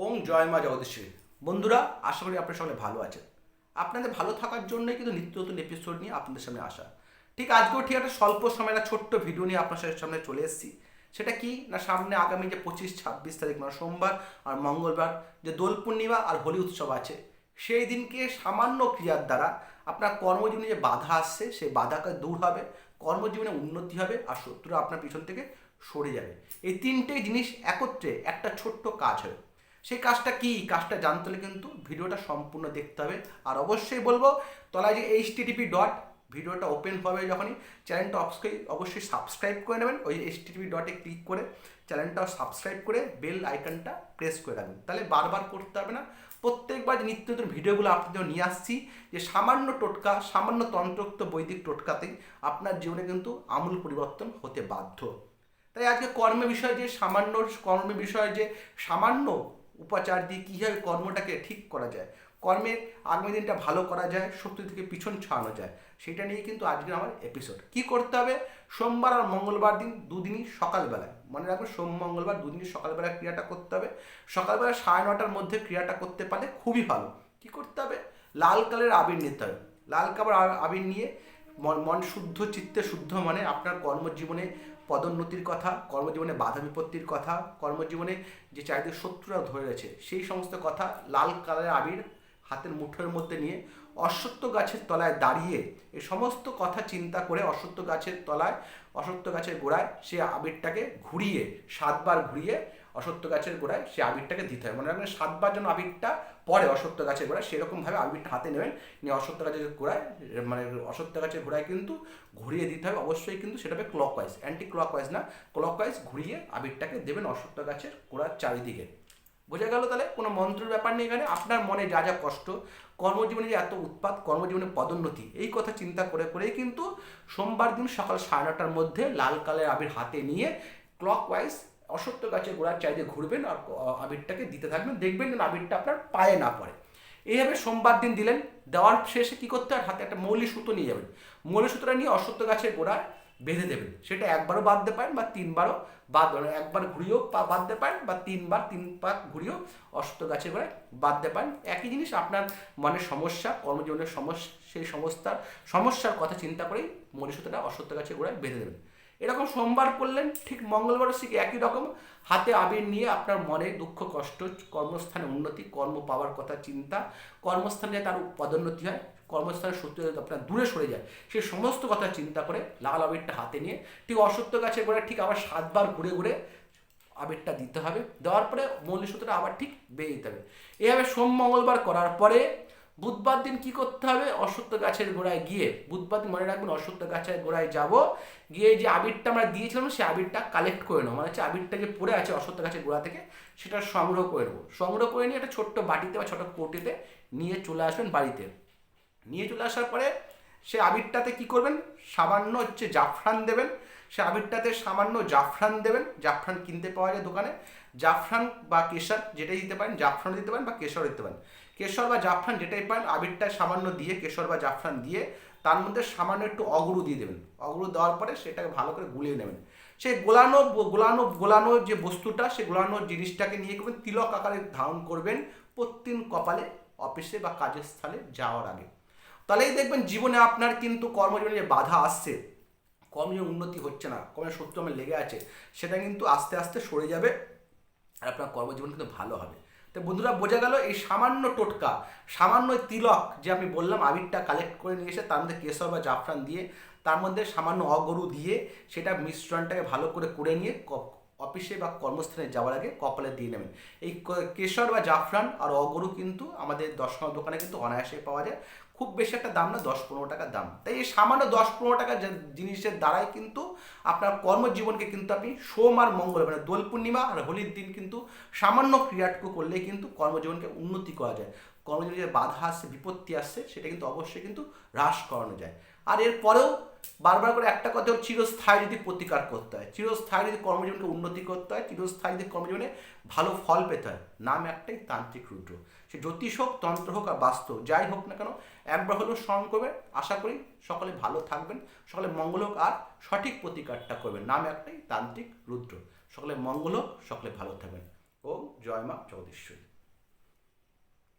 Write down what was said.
ওং জয় মা জগদীশ্বরী। বন্ধুরা, আশা করি আপনারা সকলে ভালো আছেন। আপনাদের ভালো থাকার জন্যই কিন্তু নিত্য নতুন এপিসোড নিয়ে আপনাদের সামনে আসা। ঠিক আজকেও ঠিক একটা স্বল্প সময় একটা ছোট্ট ভিডিও নিয়ে আপনার সামনে চলে এসেছি। সেটা কি না, সামনে আগামী যে 25-26 তারিখ মানে সোমবার আর মঙ্গলবার যে দোল পূর্ণিমা আর হোলি উৎসব আছে, সেই দিনকে সামান্য ক্রিয়ার দ্বারা আপনার কর্মজীবনে যে বাধা আসছে সেই বাধাকে দূর হবে, কর্মজীবনে উন্নতি হবে আর শত্রুরা আপনার পিছন থেকে সরে যাবে। এই তিনটেই জিনিস একত্রে একটা ছোট্ট কাজ হবে। সেই কাজটা কি, কাজটা জানতে হলে কিন্তু ভিডিওটা সম্পূর্ণ দেখতে হবে। আর অবশ্যই বলবো, তলায় যে HTTP ডট ভিডিওটা ওপেন হবে যখনই, চ্যানেলটা অবশ্যই সাবস্ক্রাইব করে নেবেন। ওই HTTP ডটে ক্লিক করে চ্যানেলটাও সাবস্ক্রাইব করে বেল আইকনটা প্রেস করে রাখবেন, তাহলে বারবার করতে হবে না। প্রত্যেকবার যে নিত্য নতুন ভিডিওগুলো আপনাদের নিয়ে আসছি, যে সামান্য টোটকা, সামান্য তন্ত্রোক্ত বৈদিক টোটকাতেই আপনার জীবনে কিন্তু আমূল পরিবর্তন হতে বাধ্য। তাই আজকে কর্মের বিষয়ে যে সামান্য উপাচার দিয়ে কীভাবে কর্মটাকে ঠিক করা যায়, কর্মের আগামী দিনটা ভালো করা যায়, শত্রু থেকে পিছন ছাড়ানো যায়, সেটা নিয়ে কিন্তু আজকের আমার এপিসোড। কি করতে হবে, সোমবার আর মঙ্গলবার দিন দুদিনই সকালবেলায়, মনে রাখবেন সোম মঙ্গলবার দুদিনই সকালবেলায় ক্রিয়াটা করতে হবে। সকালবেলা 9:30টার মধ্যে ক্রিয়াটা করতে পারলে খুবই ভালো। কি করতে হবে, লাল কালারের আবির নিতে হবে। লাল কালার আবির নিয়ে মন শুদ্ধ চিত্তে শুদ্ধ মানে আপনার কর্মজীবনে পদোন্নতির কথা, কর্মজীবনে বাধা বিপত্তির কথা, কর্মজীবনে যে চারিদিকে শত্রুরা ধরে রয়েছে সেই সমস্ত কথা লাল কালারের আবির হাতের মুঠোর মধ্যে নিয়ে অশ্বত্থ গাছের তলায় দাঁড়িয়ে এই সমস্ত কথা চিন্তা করে অশ্বত্থ গাছের গোড়ায় সে আবিরটাকে ঘুরিয়ে 7বার ঘুরিয়ে অশ্বত্থ গাছের গোড়ায় সে আবিরটাকে দিতে হয়। মনে রাখবেন 7বার যেন আবিরটা পরে অশ্বত্থ গাছের গোড়ায়, সেরকমভাবে আবিরটা হাতে নেবেন, নিয়ে অশ্বত্থ গাছের গোড়ায় অশ্বত্থ গাছের গোড়ায় কিন্তু ঘুরিয়ে দিতে হবে। অবশ্যই কিন্তু সেটা হবে ক্লকওয়াইজ, অ্যান্টি ক্লকওয়াইজ না, ক্লকওয়াইজ ঘুরিয়ে আবিরটাকে দেবেন অশ্বত্থ গাছের গোড়ার চারিদিকে। বোঝা গেল? তাহলে কোনো মন্ত্রের ব্যাপার নেই এখানে। আপনার মনে যা যা কষ্ট, কর্মজীবনে যে এত উৎপাত, কর্মজীবনে পদোন্নতি, এই কথা চিন্তা করে করেই কিন্তু সোমবার দিন সকাল 9:30টার মধ্যে লাল কালের আবির হাতে নিয়ে ক্লকওয়াইজ অশ্বত্থ গাছের গোড়ার চারিদিকে ঘুরবেন আর আবিরটাকে দিতে থাকবেন। দেখবেন যেন আবিরটা আপনার পায়ে না পড়ে। এইভাবে সোমবার দিন দিলেন। দেওয়ার শেষে কী করতে হয়, হাতে একটা মৌলি সুতো নিয়ে যাবেন। মৌলি সুতোটা নিয়ে অশ্বত্থ গাছের গোড়ায় বেঁধে দেবেন। সেটা একবারও বাঁধতে পারেন বা 3বারও একবার ঘুরিয়েও বাঁধতে পারেন বা 3 পাক ঘুরিয়েও অশ্বত্থ গাছের গোড়ায় বাঁধতে পারেন। একই জিনিস, আপনার মনের সমস্যা, কর্মজীবনের সমস্যা, সেই সমস্যার কথা চিন্তা করেই মৌলি সুতোটা অশ্বত্থ গাছের গোড়ায় বেঁধে দেবেন। এরকম সোমবার করলেন, ঠিক মঙ্গলবারও শিখে একই রকম হাতে আবির নিয়ে আপনার মনে দুঃখ কষ্ট, কর্মস্থানে উন্নতি, কর্ম পাওয়ার কথা চিন্তা, কর্মস্থানে তার পদোন্নতি হয়, কর্মস্থানের সূত্রে আপনার দূরে সরে যায়, সেই সমস্ত কথা চিন্তা করে লাল আবিরটা হাতে নিয়ে ঠিক অশ্বত্থ গাছের গোড়ায় ঠিক আবার 7বার ঘুরে ঘুরে আবিরটা দিতে হবে। দেওয়ার পরে মৌলি সূত্রটা আবার ঠিক বেয়ে দিতে হবে। এইভাবে সোম মঙ্গলবার করার পরে বুধবার দিন কি করতে হবে, অশ্বত্থ গাছের গোড়ায় গিয়ে, বুধবার দিন মনে রাখবেন অশ্বত্থ গাছের গোড়ায় যাব, গিয়ে যে আবিরটা আমরা দিয়েছিলাম সেই আবিরটা কালেক্ট করে নেবো, মানে হচ্ছে আবিরটা যে পড়ে আছে অশ্বত্থ গাছের গোড়া থেকে সেটা সংগ্রহ করে নেবো। সংগ্রহ করে নিয়ে একটা ছোট্ট বাটিতে বা ছোট কৌটিতে নিয়ে চলে আসবেন বাড়িতে। নিয়ে চলে আসার পরে সে আবিরটাতে কি করবেন, সামান্য জাফরান দেবেন। সে আবিরটাতে সামান্য জাফরান দেবেন। জাফরান কিনতে পাওয়া যায় দোকানে। জাফরান বা কেশর যেটাই দিতে পারেন, জাফরান দিতে পারেন বা কেশর দিতে পারেন। কেশর বা জাফরান যেটাই পারেন, আবিরটা সামান্য দিয়ে কেশর বা জাফরান দিয়ে তার মধ্যে সামান্য একটু অগুরু দিয়ে দেবেন। অগুরু দেওয়ার পরে সেটাকে ভালো করে গুলিয়ে নেবেন। সেই গোলানো যে বস্তুটা, সেই গোলানো জিনিসটাকে নিয়ে করবেন তিলক আকারে ধারণ করবেন প্রতিদিন কপালে, অফিসে বা কাজের স্থলে যাওয়ার আগে। তাহলেই দেখবেন জীবনে আপনার কিন্তু কর্মজীবনে যে বাধা আসছে, কর্মজীবনে উন্নতি হচ্ছে না, কর্মের শত্রু আমার লেগে আছে, সেটা কিন্তু আস্তে আস্তে সরে যাবে আর আপনার কর্মজীবন কিন্তু ভালো হবে। তো বন্ধুরা, বোঝা গেল এই সামান্য টোটকা, সামান্য তিলক যে আমি বললাম আবিরটা কালেক্ট করে নিয়ে এসে তার মধ্যে কেশর বা জাফরান দিয়ে, তার মধ্যে সামান্য অগরু দিয়ে সেটা মিশ্রণটাকে ভালো করে নিয়ে অফিসে বা কর্মস্থানে যাওয়ার আগে কপালে দিয়ে নেবেন। এই কেশর বা জাফরান আর অগরু কিন্তু আমাদের দোকানে কিন্তু অনায়াসে পাওয়া যায়। খুব বেশি একটা দাম না, 10-15 টাকার দাম। তাই এই সামান্য 10-15 টাকার জিনিসের দ্বারাই কিন্তু আপনার কর্মজীবনকে কিন্তু আপনি সোম আর মঙ্গল মানে দোল পূর্ণিমা আর হোলির দিন কিন্তু সামান্য ক্রিয়াটুকু করলেই কিন্তু কর্মজীবনকে উন্নতি করা যায়। কর্মজীবনে যে বাধা আসছে, বিপত্তি আসছে, সেটা কিন্তু অবশ্যই কিন্তু হ্রাস করানো যায়। আর এরপরেও বারবার করে একটা কথা, চিরস্থায়ী যদি প্রতিকার করতে হয়, চিরস্থায়ী যদি কর্মজীবনকে উন্নতি করতে হয়, চিরস্থায়ী যদি কর্মজীবনে ভালো ফল পেতে হয়, নাম একটাই তান্ত্রিক রুদ্র। সে জ্যোতিষ হোক, তন্ত্র হোক আর বাস্তব যাই হোক না কেন, একবার হলেও স্মরণ করবেন। আশা করি সকলে ভালো থাকবেন, সকলে মঙ্গল হোক আর সঠিক প্রতিকারটা করবেন। নাম একটাই তান্ত্রিক রুদ্র। সকলে মঙ্গল হোক, সকলে ভালো থাকবেন। ওম জয় মা জগদীশ্বরী।